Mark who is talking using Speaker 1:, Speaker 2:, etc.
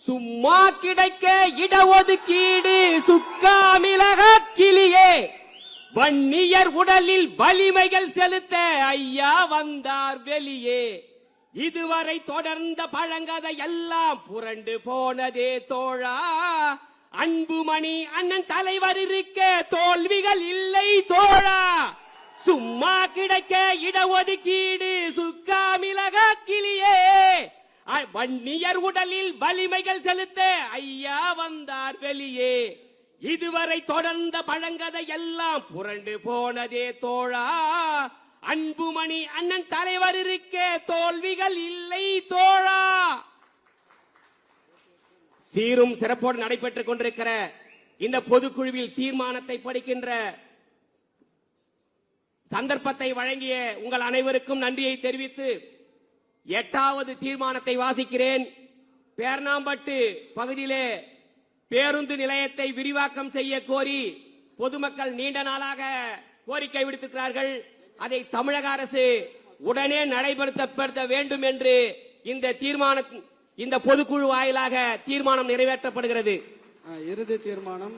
Speaker 1: சும்மா கிடைக்க இடஒதுக்கீடு சுக்காமிளக கிளியே, வன்னியர் உடலில் வலிமைகள் செலுத்த ஐயா வந்தார் வெளியே. இதுவரை தொடர்ந்த பழங்கதை எல்லாம் புரண்டு போனதே தோழா. அன்புமணி அண்ணன் தலைவர் இருக்க தோல்விகள் இல்லை தோழா. சும்மா கிடைக்க இடஒதுக்கீடு சுக்காமிளக கிளியே, வன்னியர் உடலில் வலிமைகள் செலுத்த ஐயா வந்தார் வெளியே. இதுவரை தொடர்ந்த பழங்கதை எல்லாம் புரண்டு போனதே தோழா. அன்புமணி அண்ணன் தலைவர் இருக்க தோல்விகள் இல்லை தோழா. சீரும் சிறப்போடு நடைபெற்றுக் கொண்டிருக்கிற இந்த பொதுக்குழுவில் தீர்மானத்தை படிக்கின்ற சந்தர்ப்பத்தை வழங்கிய உங்கள் அனைவருக்கும் நன்றியை தெரிவித்து 8வது தீர்மானத்தை வாசிக்கிறேன். பேர்ணாம்பட்டு பகுதியிலே பேருந்து நிலையத்தை விரிவாக்கம் செய்ய கோரி பொதுமக்கள் நீண்ட நாளாக கோரிக்கை விடுத்திருக்கிறார்கள். அதை தமிழக அரசு உடனே நடைபெறுத்த வேண்டும் என்று இந்த பொதுக்குழு வாயிலாக தீர்மானம் நிறைவேற்றப்படுகிறது.
Speaker 2: இறுதி தீர்மானம்